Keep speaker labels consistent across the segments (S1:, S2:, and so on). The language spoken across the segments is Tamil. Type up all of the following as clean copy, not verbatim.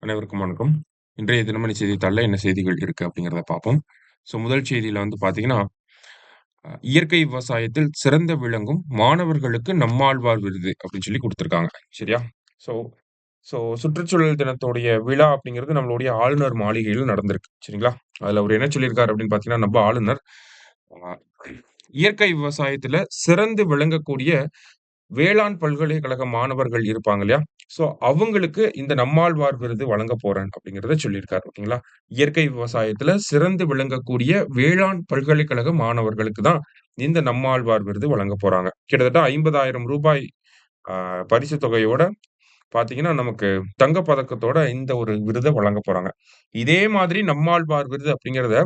S1: அனைவருக்கும் வணக்கம். இன்றைய தினமணி செய்தித்தாள்ல என்ன செய்திகள் இருக்கு அப்படிங்கிறத பார்ப்போம். முதல் செய்தியில வந்து பார்த்தீங்கன்னா, இயற்கை விவசாயத்தில் சிறந்து விளங்கும் மாணவர்களுக்கு நம்மாழ்வார் விருது அப்படின்னு சொல்லி குடுத்துருக்காங்க. சரியா? ஸோ ஸோ சுற்றுச்சூழல் தினத்துடைய விழா அப்படிங்கிறது நம்மளுடைய ஆளுநர் மாளிகையில நடந்திருக்கு. சரிங்களா? அதுல அவரு என்ன சொல்லியிருக்காரு அப்படின்னு பார்த்தீங்கன்னா, நம்ம ஆளுநர், அ இயற்கை விவசாயத்துல சிறந்து விளங்கக்கூடிய வேளாண் பல்கலைக்கழக மாணவர்கள் இருப்பாங்க இல்லையா? அவங்களுக்கு இந்த நம்மாழ்வார் விருது வழங்கப் போறேன் அப்படிங்கிறத சொல்லியிருக்காரு. ஓகேங்களா? இயற்கை விவசாயத்துல சிறந்து விளங்கக்கூடிய வேளாண் பல்கலைக்கழக மாணவர்களுக்கு தான் இந்த நம்மாழ்வார் விருது வழங்கப் போறாங்க. கிட்டத்தட்ட ரூ. 50,000 அ பரிசுத் தொகையோட பார்த்தீங்கன்னா, நமக்கு தங்கப் பதக்கத்தோட இந்த ஒரு விருத வழங்கப் போறாங்க. இதே மாதிரி நம்மாழ்வார் விருது அப்படிங்கிறத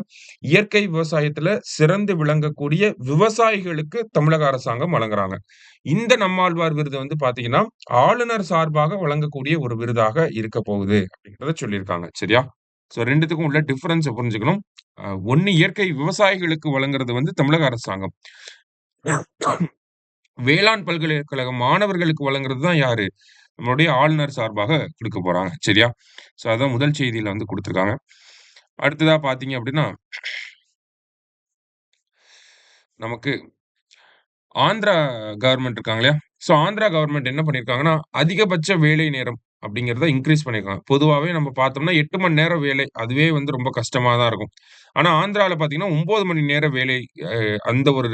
S1: இயற்கை விவசாயத்துல சிறந்து விளங்கக்கூடிய விவசாயிகளுக்கு தமிழக அரசாங்கம் வழங்குறாங்க. இந்த நம்மாழ்வார் விருது வந்து பார்த்தீங்கன்னா, ஆளுநர் சார்பாக வழங்கக்கூடிய ஒரு விருதாக இருக்கப் போகுது அப்படிங்கிறத சொல்லியிருக்காங்க. சரியா? 2த்துக்கும் உள்ள டிஃபரன்ஸ புரிஞ்சுக்கணும். ஒண்ணு இயற்கை விவசாயிகளுக்கு வழங்குறது வந்து தமிழக அரசாங்கம். வேளாண் பல்கலைக்கழக மாணவர்களுக்கு வழங்குறது தான் யாரு? நம்மளுடைய ஆளுநர் சார்பாக குடுக்கப் போறாங்க. சரியா? அதான் முதல் செய்தியில வந்து குடுத்திருக்காங்க. அடுத்ததா பார்த்தீங்க அப்படின்னா, நமக்கு ஆந்திரா கவர்ன்மெண்ட் இருக்காங்க இல்லையா? ஆந்திரா கவர்ன்மெண்ட் என்ன பண்ணியிருக்காங்கன்னா, அதிகபட்ச வேலை நேரம் அப்படிங்கிறத இன்கிரீஸ் பண்ணியிருக்காங்க. பொதுவாவே நம்ம பார்த்தோம்னா 8 மணி நேரம் வேலை. அதுவே வந்து ரொம்ப கஷ்டமா தான் இருக்கும். ஆனா ஆந்திரால பார்த்தீங்கன்னா 9 மணி நேர வேலை, அ அந்த ஒரு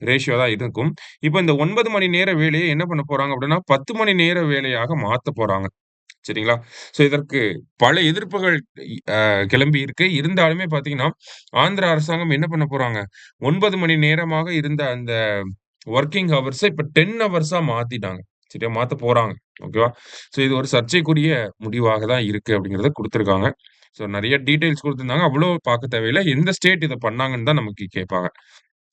S1: ரேஷியோ தான் இருக்கும். இப்ப இந்த 9 மணி நேர வேலைய என்ன பண்ண போறாங்க அப்படின்னா, 10 மணி நேர வேலையாக மாத்தப் போறாங்க. சரிங்களா? இதற்கு பல எதிர்ப்புகள் கிளம்பி இருக்கு. இருந்தாலுமே பார்த்தீங்கன்னா, ஆந்திரா அரசாங்கம் என்ன பண்ண போறாங்க, 9 மணி நேரமாக இருந்த அந்த வொர்க்கிங் ஹவர்ஸ இப்ப 10 ஹவர்ஸா மாத்திட்டாங்க. சரியா? மாத்தப் போறாங்க. ஓகேவா? இது ஒரு சர்ச்சைக்குரிய முடிவாக தான் இருக்கு அப்படிங்கிறத குடுத்திருக்காங்க. நெறைய டீட்டெயில்ஸ் குடுத்திருந்தாங்க. அவ்வளோ பார்க்க தேவையில்ல. எந்த ஸ்டேட் இத பண்ணாங்கன்னு தான் நமக்கு கேட்பாங்க.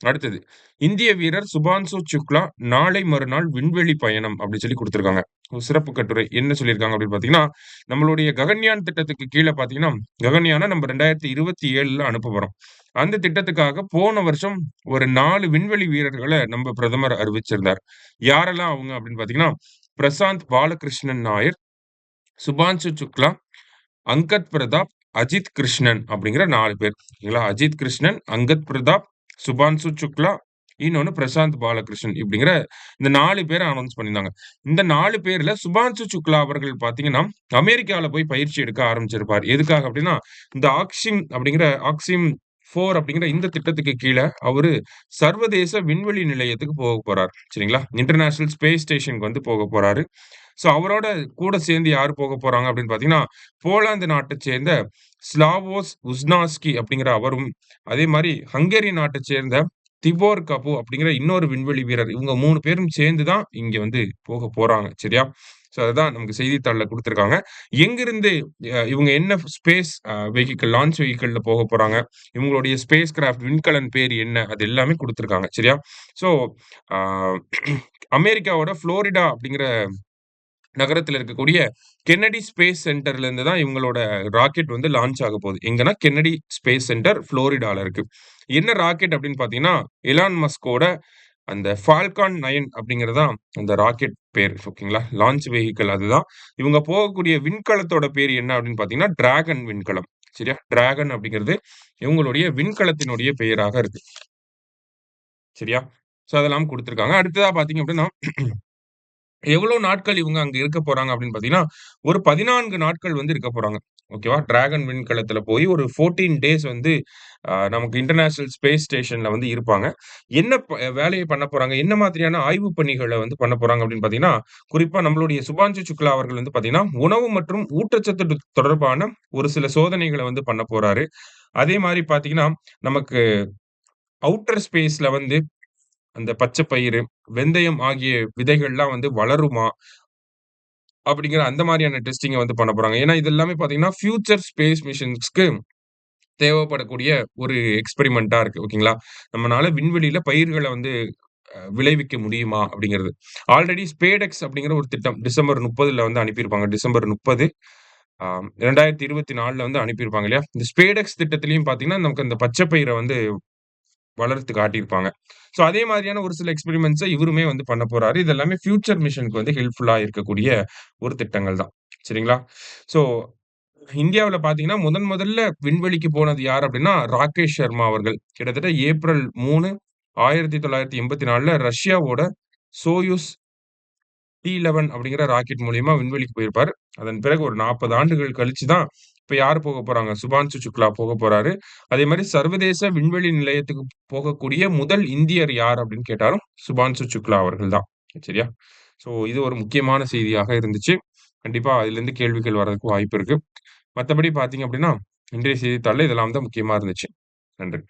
S1: அடுத்தது, இந்திய வீரர் சுபான்சு சுக்லா நாளை மறுநாள் விண்வெளி பயணம் அப்படின்னு சொல்லி குடுத்திருக்காங்க. ஒரு சிறப்பு கட்டுரை. என்ன சொல்லியிருக்காங்க அப்படின்னு பார்த்தீங்கன்னா, நம்மளுடைய ககன்யான் திட்டத்துக்கு கீழ பார்த்தீங்கன்னா, ககன்யான நம்ம 2027ல அனுப்ப போறோம். அந்த திட்டத்துக்காக போன வருஷம் ஒரு 4 விண்வெளி வீரர்கள நம்ம பிரதமர் அறிவிச்சிருந்தார். யாரெல்லாம் அவங்க அப்படின்னு பார்த்தீங்கன்னா, பிரசாந்த் பாலகிருஷ்ணன் நாயர், சுபான்சு சுக்லா, அங்கத் பிரதாப், அஜித் கிருஷ்ணன் அப்படிங்கிற 4 பேர். சரிங்களா? அஜித் கிருஷ்ணன், அங்கத் பிரதாப், சுபான்சு சுக்லா, இன்னொன்னு பிரசாந்த் பாலகிருஷ்ணன் இப்படிங்கிற இந்த 4 பேர அனவுன்ஸ் பண்ணியிருந்தாங்க. இந்த 4 பேர்ல சுபான்சு சுக்லா அவர்கள் பார்த்தீங்கன்னா, அமெரிக்கால போய் பயிற்சி எடுக்க ஆரம்பிச்சிருப்பார். எதுக்காக அப்படின்னா, இந்த ஆக்ஸிம் 4 அப்படிங்கிற இந்த திட்டத்துக்கு கீழ அவரு சர்வதேச விண்வெளி நிலையத்துக்கு போகப் போறார். சரிங்களா? இன்டர்நேஷனல் ஸ்பேஸ் ஸ்டேஷன்க்கு வந்து போகப் போறாரு. அவரோட கூட சேர்ந்து யார் போகப் போறாங்க அப்படின்னு பார்த்தீங்கன்னா, போலாந்து நாட்டைச் சேர்ந்த ஸ்லாவோஸ் உஸ்னாஸ்கி அப்படிங்கிற அவரும், அதே மாரி ஹங்கேரி நாட்டைச் சேர்ந்த திபோர் கபு அப்படிங்கிற இன்னொரு விண்வெளி வீரர். இவங்க 3 பேரும் சேர்ந்து தான் இங்க வந்து போகப் போறாங்க. சரியா? அதுதான் நமக்கு செய்தித்தாள்ல குடுத்திருக்காங்க. எங்கிருந்து இவங்க என்ன ஸ்பேஸ் லான்ச் வெஹிக்கிள்ல போகப் போறாங்க. இவங்களுடைய ஸ்பேஸ் கிராஃப்ட் விண்கலன் பேர் என்ன? அது எல்லாமே குடுத்திருக்காங்க. சரியா? ஸோ, ஆ அமெரிக்காவோட புளோரிடா அப்படிங்கிற நகரத்துல இருக்கக்கூடிய கென்னடி ஸ்பேஸ் சென்டர்ல இருந்து தான் இவங்களோட ராக்கெட் வந்து லான்ச் ஆகப் போகுது. எங்கன்னா கென்னடி ஸ்பேஸ் சென்டர் புளோரிடால இருக்கு. என்ன ராக்கெட் அப்படின்னு பார்த்தீங்கன்னா, எலான் மஸ்கோட அந்த ஃபால்கான் 9 அப்படிங்கிறது தான் அந்த ராக்கெட் பேர். ஓகேங்களா? லான்ச் வெஹிக்கிள் அதுதான். இவங்க போகக்கூடிய விண்கலத்தோட பேர் என்ன அப்படின்னு பார்த்தீங்கன்னா, டிராகன் விண்கலம். சரியா? டிராகன் அப்படிங்கிறது இவங்களுடைய விண்கலத்தினுடைய பெயராக இருக்கு. சரியா? அதெல்லாம் குடுத்திருக்காங்க. அடுத்ததா பார்த்தீங்க அப்படின்னா, எவ்வளோ நாட்கள் இவங்க அங்க இருக்கப் போறாங்க அப்படின்னு பார்த்தீங்கன்னா, ஒரு 14 நாட்கள் வந்து இருக்கப் போறாங்க. ஓகேவா? டிராகன் விண்கலத்துல போய் ஒரு 14 டேஸ் வந்து நமக்கு இன்டர்நேஷனல் ஸ்பேஸ் ஸ்டேஷன்ல வந்து இருப்பாங்க. என்ன வேலைய பண்ணப் போறாங்க? என்ன மாதிரியான ஆய்வுப் பணிகள வந்து பண்ணப் போறாங்க அப்படின்னு பார்த்தீங்கன்னா, குறிப்பா நம்மளுடைய சுபான்சு சுக்லா அவர்கள் வந்து பார்த்தீங்கன்னா, உணவு மற்றும் ஊட்டச்சத்து தொடர்பான ஒரு சில சோதனைகள வந்து பண்ணப் போறாரு. அதே மாரி பார்த்தீங்கன்னா, நமக்கு அவுட்டர் ஸ்பேஸ்ல வந்து அந்த பச்சை பயிறு, வெந்தயம் ஆகிய விதைகள்லாம் வந்து வளருமா? அப்படிங்கிற அந்த மாரியான டெஸ்டிங்க வந்து பண்ண போறாங்க. ஏன்னா, இது எல்லாமே பார்த்தீங்கன்னா, ஃபியூச்சர் ஸ்பேஸ் மிஷன்ஸ்க்கு தேவைப்படக்கூடிய ஒரு எக்ஸ்பெரிமென்ட்டா இருக்கு. ஓகேங்களா? நம்மனால விண்வெளியில பயிர்கள வந்து விளைவிக்க முடியுமா? அப்படிங்கிறது. ஆல்ரெடி ஸ்பேடெக்ஸ் அப்படிங்கிற ஒரு திட்டம் டிசம்பர் 30ல வந்து அனுப்பியிருப்பாங்க. டிசம்பர் 30 2024ல வந்து அனுப்பியிருப்பாங்க இல்லையா? இந்த ஸ்பேடெக்ஸ் திட்டத்திலயும் பார்த்தீங்கன்னா, நமக்கு அந்த பச்சை பயிர வந்து வளர்த்து காட்டியிருப்பாங்க. அதே மாதிரியான ஒரு சில எக்ஸ்பெரிமென்ட்ஸ இவருமே வந்து பண்ண போறாரு. இது எல்லாமே ஃபியூச்சர் மிஷன்க்கு வந்து ஹெல்ப்ஃபுல்லா இருக்கக்கூடிய ஒரு திட்டங்கள் தான். சரிங்களா? ஸோ இந்தியாவுல பார்த்தீங்கன்னா, முதல்ல விண்வெளிக்கு போனது யார் அப்டின்னா, ராகேஷ் சர்மா அவர்கள். கிட்டத்தட்ட ஏப்ரல் 3, 1984ல ரஷ்யாவோட சோயூஸ் T-11 அப்படிங்கிற ராக்கெட் மூலியமா விண்வெளிக்கு போயிருப்பாரு. அதன் பிறகு ஒரு 40 ஆண்டுகள் கழிச்சு தான், இப்ப யாரு போக போறாங்க? சுபான்சு சுக்லா போக போறாரு. அதே மாரி சர்வதேச விண்வெளி நிலையத்துக்கு போகக்கூடிய முதல் இந்தியர் யார் அப்படின்னு கேட்டாலும், சுபான்சு சுக்லா அவர்கள் தான். சரியா? ஸோ இது ஒரு முக்கியமான செய்தியாக இருந்துச்சு. கண்டிப்பா அதிலிருந்து கேள்விகள் வர்றதுக்கு வாய்ப்பு இருக்கு. மத்தபடி பார்த்தீங்க அப்படின்னா, இன்றைய செய்தித்தாள்ல இதெல்லாம் தான் முக்கியமா இருந்துச்சு. நன்றி.